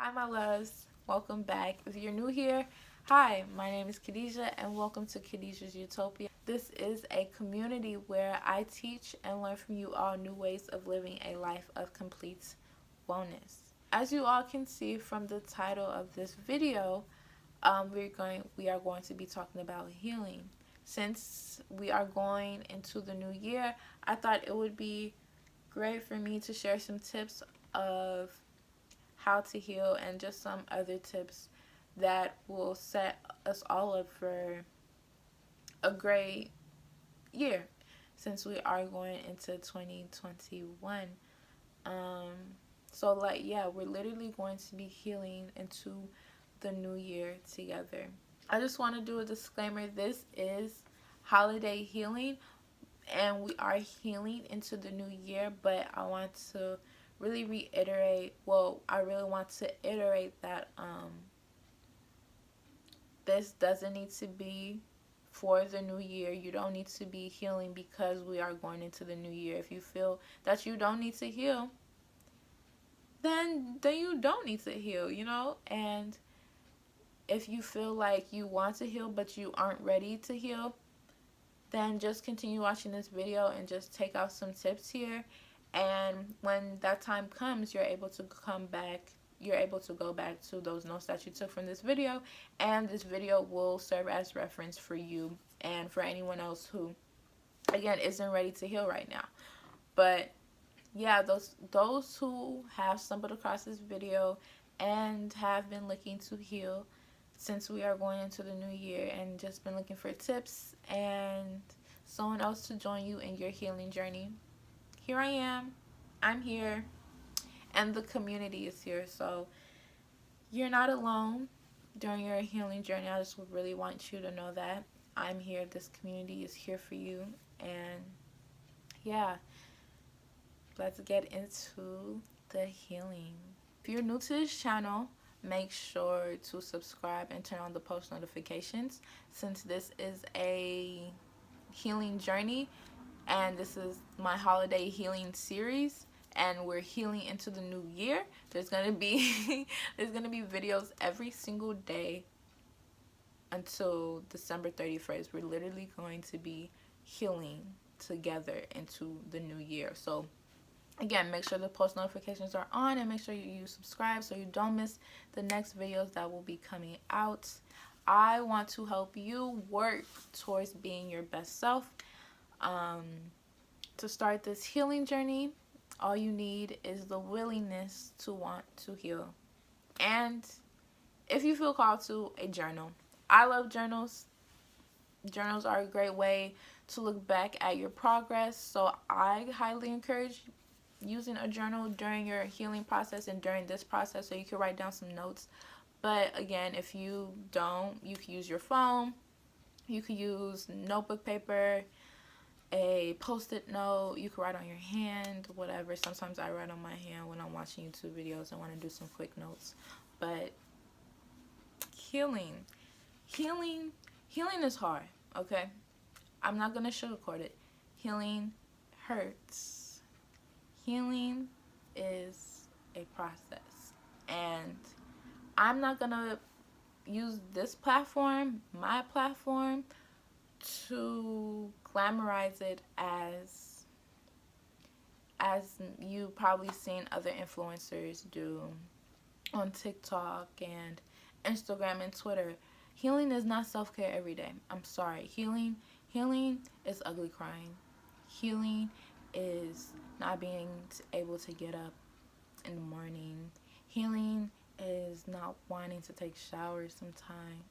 Hi, my loves. Welcome back. If you're new here, hi, my name is Khadijah, and welcome to Khadijah's Utopia. This is a community where I teach and learn from you all new ways of living a life of complete wellness. As you all can see from the title of this video, we are going to be talking about healing. Since we are going into the new year, I thought it would be great for me to share some tips of how to heal and just some other tips that will set us all up for a great year since we are going into 2021. Um, we're literally going to be healing into the new year together. I just want to do a disclaimer. This is holiday healing and we are healing into the new year, but I want to really reiterate, I really want to iterate that this doesn't need to be for the new year. You don't need to be healing because we are going into the new year. If you feel that you don't need to heal, then you don't need to heal, And if you feel like you want to heal but you aren't ready to heal, then just continue watching this video and just take out some tips here. And when that time comes, you're able to go back to those notes that you took from this video, and this video will serve as reference for you and for anyone else who, again, isn't ready to heal right now. But yeah, those who have stumbled across this video and have been looking to heal since we are going into the new year and just been looking for tips and someone else to join you in your healing journey, here I am. I'm here, and the community is here. So you're not alone during your healing journey. I just really want you to know that I'm here. This community is here for you. And yeah, let's get into the healing. If you're new to this channel, make sure to subscribe and turn on the post notifications, since this is a healing journey and this is my holiday healing series and we're healing into the new year. There's gonna be videos every single day until December 31st. We're literally going to be healing together into the new year. So again, make sure the post notifications are on and make sure you subscribe so you don't miss the next videos that will be coming out. I want to help you work towards being your best self. To start this healing journey, all you need is the willingness to want to heal. And if you feel called to, a journal. I love journals. Journals are a great way to look back at your progress. So I highly encourage using a journal during your healing process and during this process so you can write down some notes. But again, if you don't, you can use your phone. You could use notebook paper, a post-it note. You can write on your hand, whatever. Sometimes I write on my hand when I'm watching YouTube videos and want to do some quick notes. But healing is hard, okay? I'm not gonna sugarcoat it. Healing hurts. Healing is a process, and I'm not gonna use this platform, my platform, to glamorize it as you probably seen other influencers do on TikTok and Instagram and Twitter. Healing is not self-care every day. I'm sorry. Healing is ugly crying. Healing is not being able to get up in the morning. Healing is not wanting to take showers sometimes.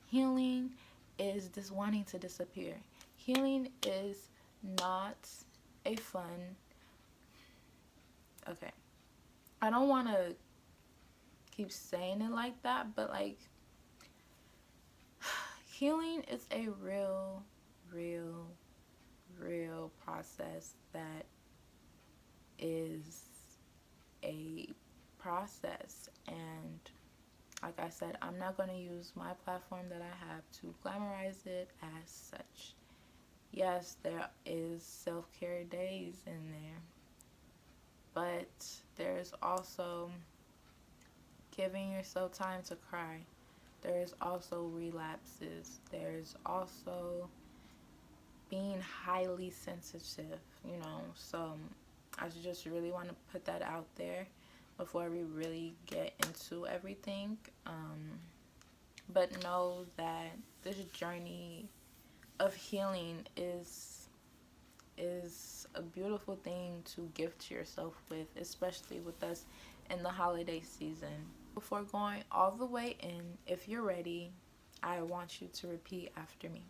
Healing is just wanting to disappear. Healing is not a fun. Okay. I don't want to keep saying it like that, but like, healing is a real process that is a process. And like I said, I'm not going to use my platform that I have to glamorize it as such. Yes, there is self-care days in there, but there's also giving yourself time to cry. There's also relapses. There's also being highly sensitive, you know. So I just really want to put that out there before we really get into everything. But know that this journey of healing is a beautiful thing to gift yourself with, especially with us in the holiday season. Before going all the way in, if you're ready, I want you to repeat after me.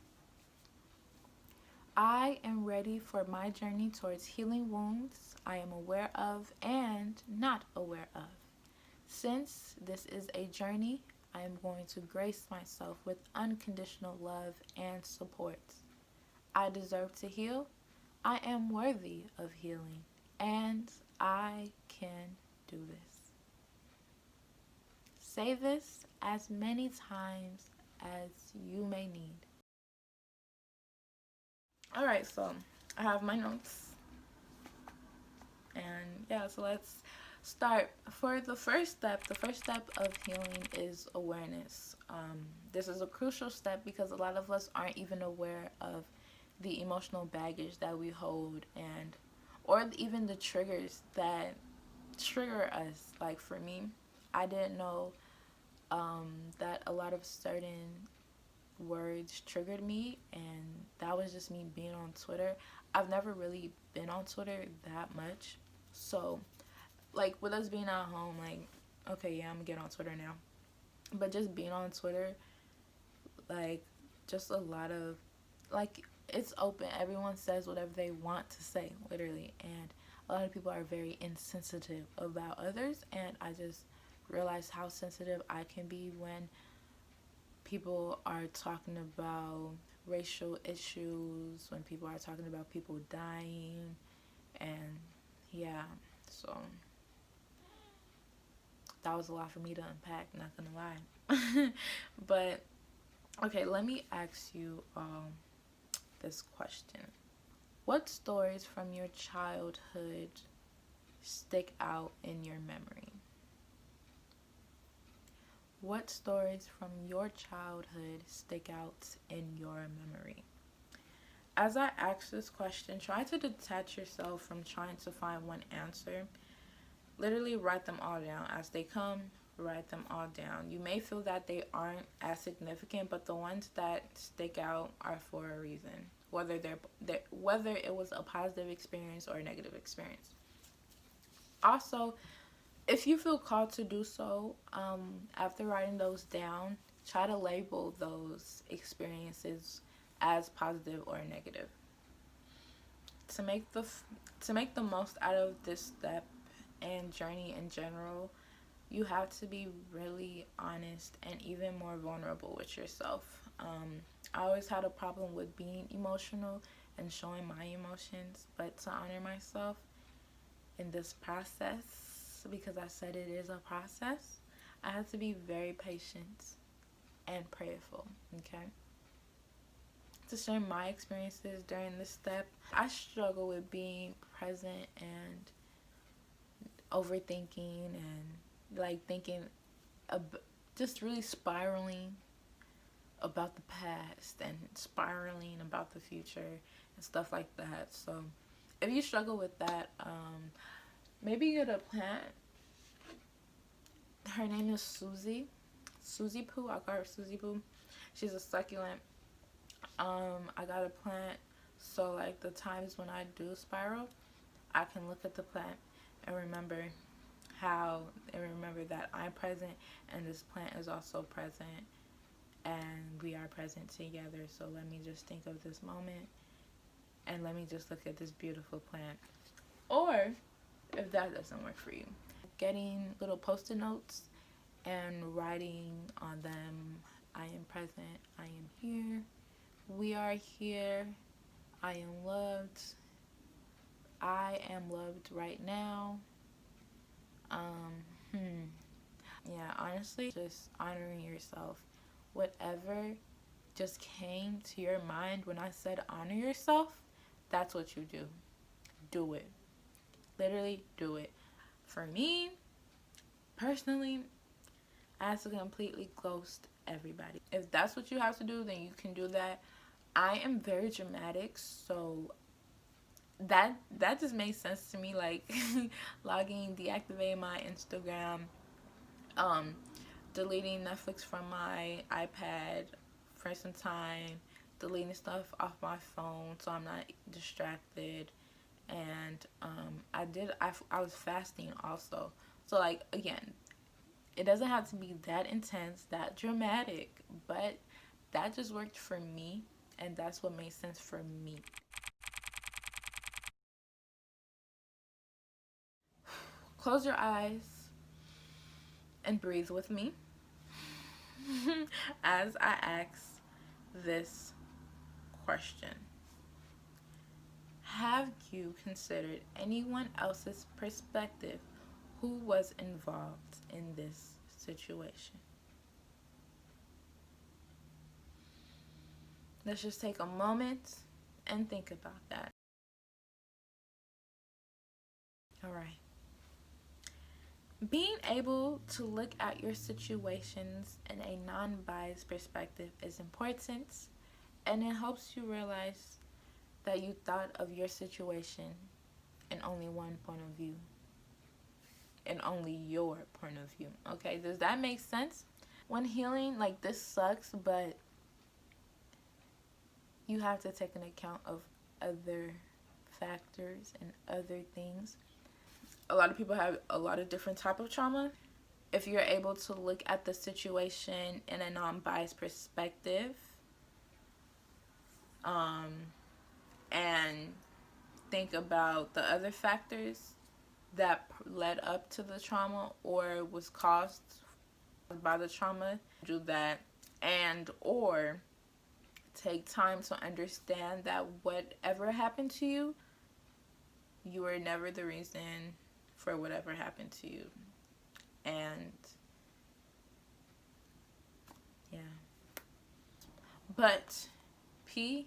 I am ready for my journey towards healing wounds I am aware of and not aware of. Since this is a journey, I am going to grace myself with unconditional love and support. I deserve to heal. I am worthy of healing, and I can do this. Say this as many times as you may need. Alright, so I have my notes. And yeah, so let's start. For the first step of healing is awareness. This is a crucial step because a lot of us aren't even aware of the emotional baggage that we hold, and or even the triggers that trigger us. Like for me, I didn't know that a lot of certain words triggered me, and that was just me being on Twitter. I've never really been on Twitter that much, so like with us being at home, like okay, yeah, I'm gonna get on Twitter now, but just being on Twitter, like just a lot of like it's open, everyone says whatever they want to say, literally, and a lot of people are very insensitive about others, and I just realized how sensitive I can be when people are talking about racial issues, when people are talking about people dying, and yeah, so that was a lot for me to unpack, not gonna lie. But okay, let me ask you this question. What stories from your childhood stick out in your memory? What stories from your childhood stick out in your memory? As I ask this question, try to detach yourself from trying to find one answer. Literally write them all down as they come. Write them all down. You may feel that they aren't as significant, but the ones that stick out are for a reason. Whether whether it was a positive experience or a negative experience. Also, if you feel called to do so, after writing those down, try to label those experiences as positive or negative. To make the most out of this step and journey in general, you have to be really honest and even more vulnerable with yourself. I always had a problem with being emotional and showing my emotions, but to honor myself in this process, because I said it is a process, I had to be very patient and prayerful, okay? To share my experiences during this step, I struggle with being present and overthinking and like thinking, just really spiraling about the past and spiraling about the future and stuff like that. So if you struggle with that, maybe get a plant. Her name is Susie Poo. I call her Susie Poo. She's a succulent. I got a plant, so like the times when I do spiral, I can look at the plant and remember that I'm present and this plant is also present, and we are present together. So let me just think of this moment and let me just look at this beautiful plant. Or if that doesn't work for you, getting little post-it notes and writing on them, I am present, I am here, we are here, I am loved, I am loved right now. Yeah, honestly, just honoring yourself. Whatever just came to your mind when I said honor yourself, that's what you do. Do it. Literally do it. For me, personally, I had to completely ghost everybody. If that's what you have to do, then you can do that. I am very dramatic, so that just made sense to me. Like logging, deactivating my Instagram, um, deleting Netflix from my iPad for some time, deleting stuff off my phone so I'm not distracted. And I was fasting also. So like again, it doesn't have to be that intense, that dramatic, but that just worked for me, and that's what made sense for me. Close your eyes and breathe with me as I ask this question. Have you considered anyone else's perspective who was involved in this situation? Let's just take a moment and think about that. All right. Being able to look at your situations in a non-biased perspective is important, and it helps you realize that you thought of your situation in only one point of view, in only your point of view. Okay, does that make sense? When healing, like, this sucks, but you have to take an account of other factors and other things. A lot of people have a lot of different type of trauma. If you're able to look at the situation in a non-biased perspective, and think about the other factors that led up to the trauma or was caused by the trauma, do that. And or take time to understand that whatever happened to you, you were never the reason for whatever happened to you. And yeah. But PSA,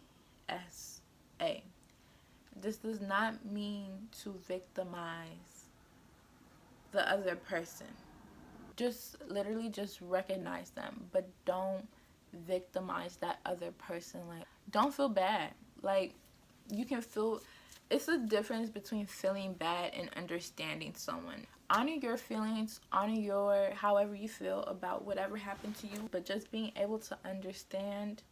this does not mean to victimize the other person. Just literally just recognize them, but don't victimize that other person. Like, don't feel bad. Like, you can feel, it's a difference between feeling bad and understanding someone. Honor your feelings, honor your however you feel about whatever happened to you, but just being able to understand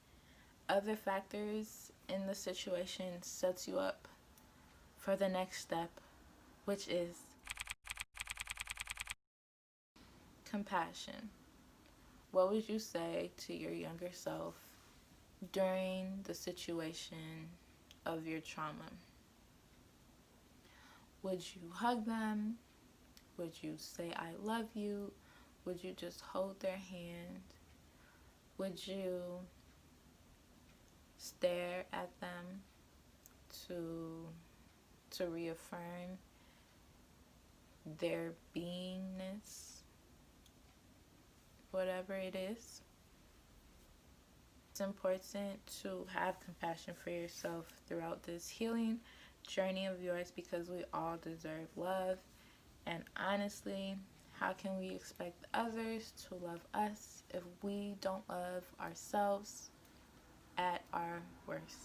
other factors in the situation sets you up for the next step, which is compassion. What would you say to your younger self during the situation of your trauma? Would you hug them? Would you say I love you? Would you just hold their hand? Would you stare at them to reaffirm their beingness? Whatever it is. It's important to have compassion for yourself throughout this healing journey of yours, because we all deserve love. And honestly, how can we expect others to love us if we don't love ourselves at our worst?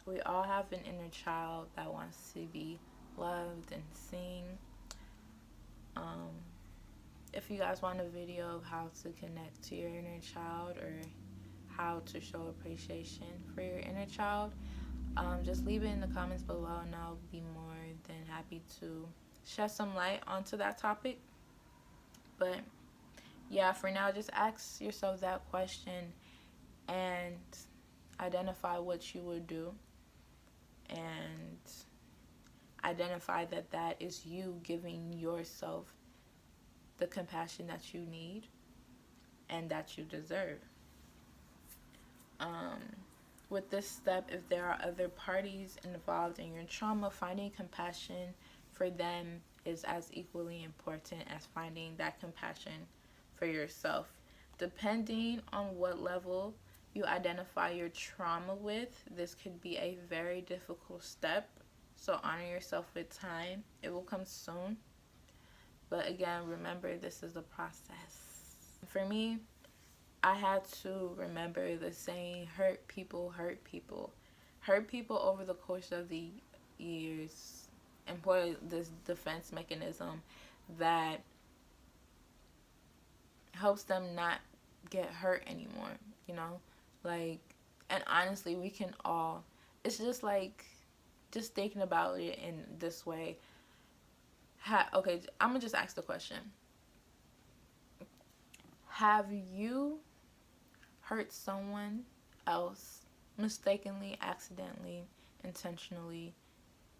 We all have an inner child that wants to be loved and seen. If you guys want a video of how to connect to your inner child or how to show appreciation for your inner child, just leave it in the comments below, and I'll be more than happy to shed some light onto that topic. But yeah, for now, just ask yourself that question and identify what you would do, and identify that that is you giving yourself the compassion that you need and that you deserve. With this step, if there are other parties involved in your trauma, finding compassion for them is as equally important as finding that compassion for yourself. Depending on what level you identify your trauma with, this could be a very difficult step. So honor yourself with time. It will come soon. But again, remember, this is a process. For me, I had to remember the saying, hurt people hurt people. Hurt people over the course of the years. Employ this defense mechanism that helps them not get hurt anymore, you know? Like, and honestly, we can all, it's just like, just thinking about it in this way. Okay, I'm gonna just ask the question. Have you hurt someone else mistakenly, accidentally, intentionally,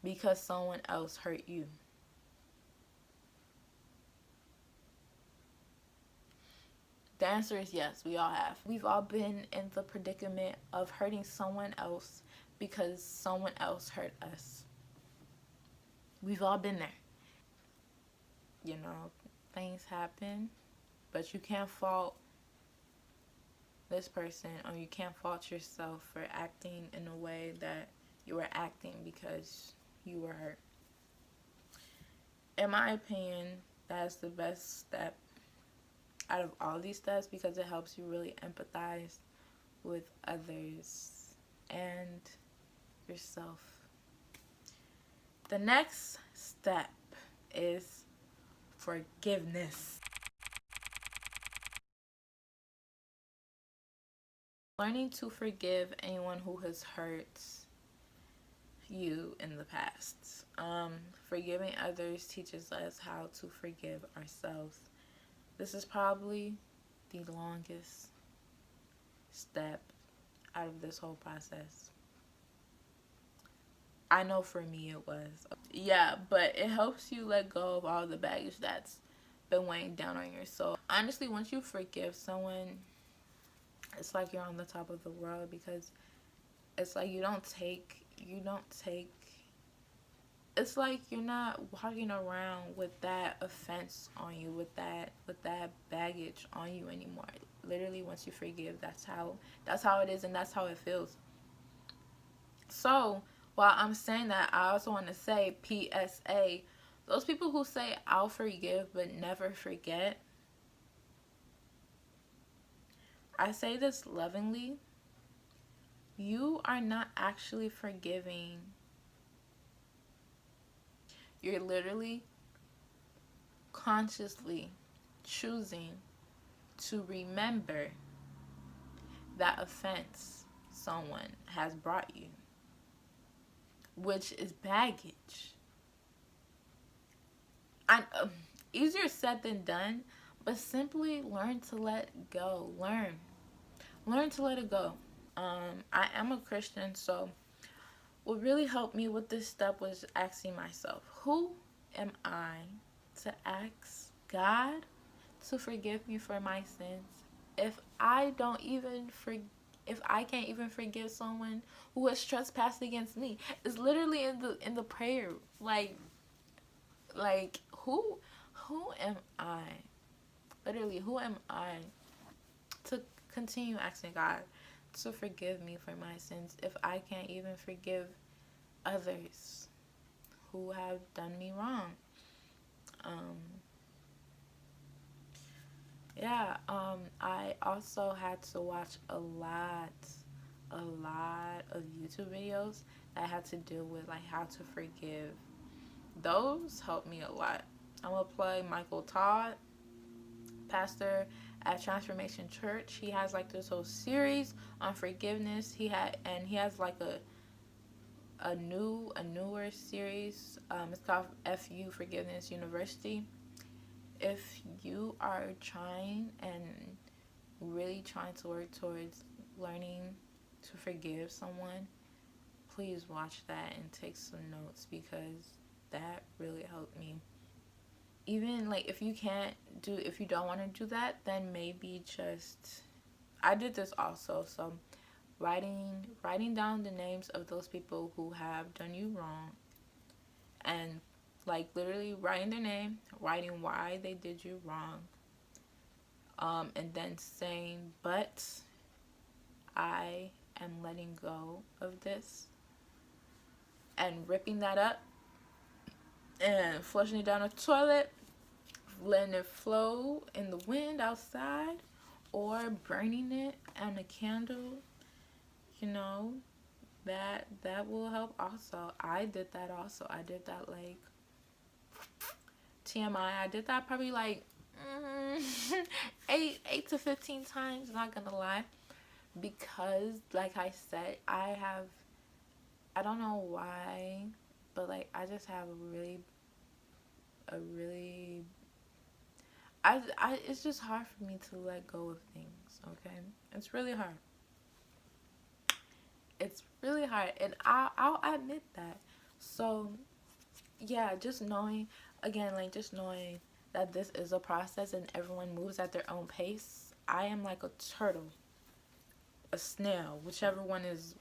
because someone else hurt you? The answer is yes, we all have. We've all been in the predicament of hurting someone else because someone else hurt us. We've all been there. You know, things happen, but you can't fault this person, or you can't fault yourself for acting in a way that you were acting because you were hurt. In my opinion, that's the best step out of all these steps because it helps you really empathize with others and yourself. The next step is forgiveness. Learning to forgive anyone who has hurt you in the past. Forgiving others teaches us how to forgive ourselves. This is probably the longest step out of this whole process. I know for me it was. Yeah, but it helps you let go of all the baggage that's been weighing down on your soul. Honestly, once you forgive someone, it's like you're on the top of the world because it's like you don't take it's like you're not walking around with that offense on you, with that baggage on you anymore. Literally, once you forgive, that's how it is, and that's how it feels. So while I'm saying that, I also want to say PSA, those people who say I'll forgive but never forget, I say this lovingly, you are not actually forgiving. You're literally consciously choosing to remember that offense someone has brought you, which is baggage. Easier said than done, but simply learn to let go. Learn to let it go. I am a Christian, so what really helped me with this step was asking myself, who am I to ask God to forgive me for my sins if I can't even forgive someone who has trespassed against me? It's literally in the prayer. Like who am I? Literally, who am I to continue asking God to forgive me for my sins if I can't even forgive others who have done me wrong? I also had to watch a lot of YouTube videos that had to deal with like how to forgive. Those helped me a lot. I'm gonna plug Michael Todd, pastor at Transformation Church. He has like this whole series on forgiveness. He has like a newer series. It's called FU Forgiveness University. If you are really trying to work towards learning to forgive someone, please watch that and take some notes because that really helped me. Even like if you don't want to do that, then maybe I did this also, so writing down the names of those people who have done you wrong, and like literally writing their name, writing why they did you wrong, and then saying, but I am letting go of this, and ripping that up and flushing it down the toilet, letting it flow in the wind outside, or burning it on a candle, you know, that will help also. I did that also. I did that, like, TMI, I did that probably like 8 to 15 times, not gonna lie, because like I said, I don't know why, but like I just have a really it's just hard for me to let go of things. Okay, it's really hard. It's really hard, and I'll admit that. So yeah, just knowing, again, like just knowing that this is a process and everyone moves at their own pace. I am like a turtle, a snail, whichever one is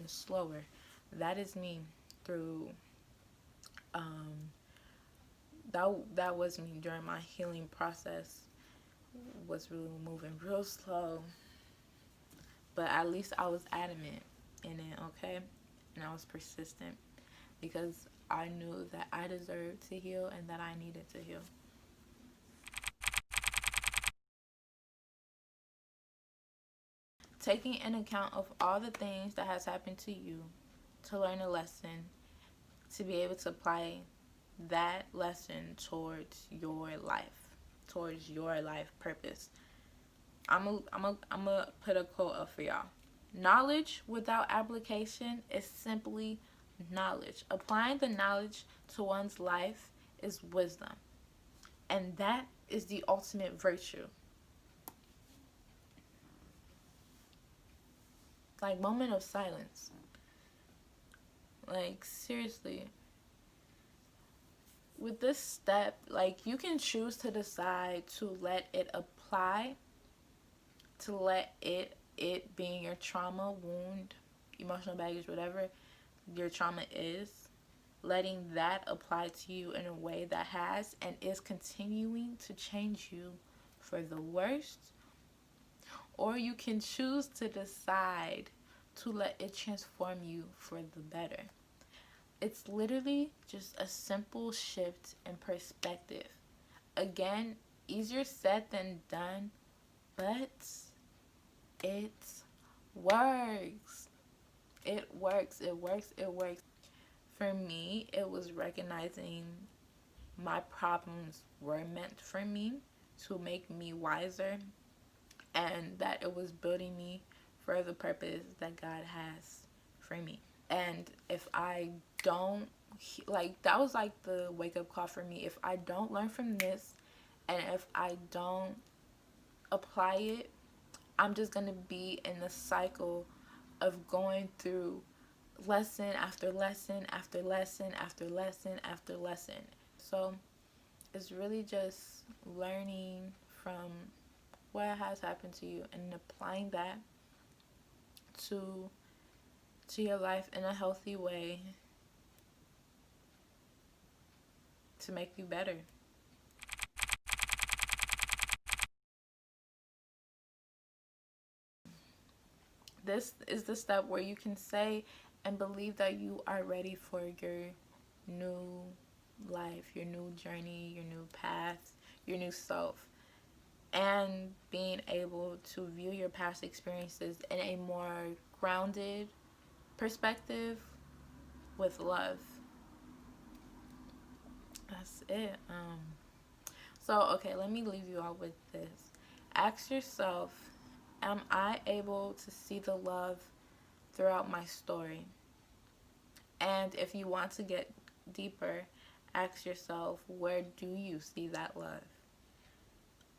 slower. That is me through um that was me during my healing process. Was really moving real slow, but at least I was adamant in it, okay? And I was persistent because I knew that I deserved to heal and that I needed to heal. Taking in account of all the things that has happened to you to learn a lesson, to be able to apply that lesson towards your life purpose. I'm a put a quote up for y'all. Knowledge without application is simply knowledge. Applying the knowledge to one's life is wisdom. And that is the ultimate virtue. Like, moment of silence. Like, seriously. With this step, like, you can choose to decide to let it apply, to let it being your trauma, wound, emotional baggage, whatever your trauma is, letting that apply to you in a way that has and is continuing to change you for the worst. Or you can choose to decide to let it transform you for the better. It's literally just a simple shift in perspective. Again, easier said than done, but it works. It works. It works. It works. For me, it was recognizing my problems were meant for me to make me wiser, and that it was building me for the purpose that God has for me. And if I don't, like, that was like the wake up call for me. If I don't learn from this, and if I don't apply it, I'm just gonna be in the cycle of going through lesson after lesson after lesson after lesson after lesson. So it's really just learning from what has happened to you and applying that to your life in a healthy way to make you better. This is the step where you can say and believe that you are ready for your new life, your new journey, your new path, your new self, and being able to view your past experiences in a more grounded perspective with love. That's it. So, okay, let me leave you all with this. Ask yourself, am I able to see the love throughout my story? And if you want to get deeper, ask yourself, where do you see that love?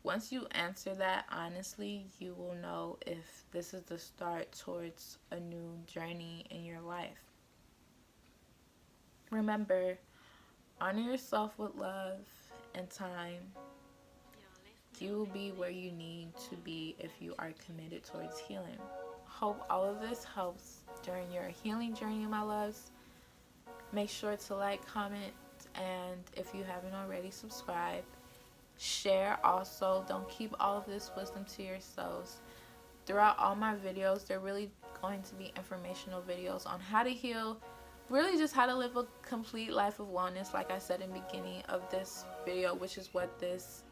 Once you answer that honestly, you will know if this is the start towards a new journey in your life. Remember, honor yourself with love and time. You will be where you need to be if you are committed towards healing. Hope all of this helps during your healing journey, my loves. Make sure to like, comment, and if you haven't already, subscribe. Share also. Don't keep all of this wisdom to yourselves. Throughout all my videos, they're really going to be informational videos on how to heal, really just how to live a complete life of wellness, like I said in the beginning of this video, which is what this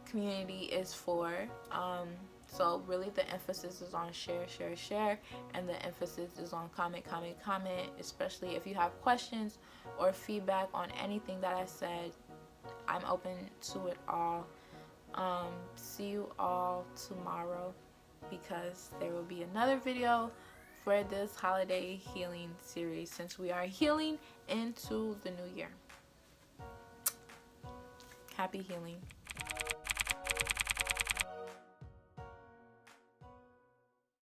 community is for. So really the emphasis is on share, share, share, and the emphasis is on comment, comment, comment, especially if you have questions or feedback on anything that I said. I'm open to it all. See you all tomorrow, because there will be another video for this holiday healing series, since we are healing into the new year. Happy healing.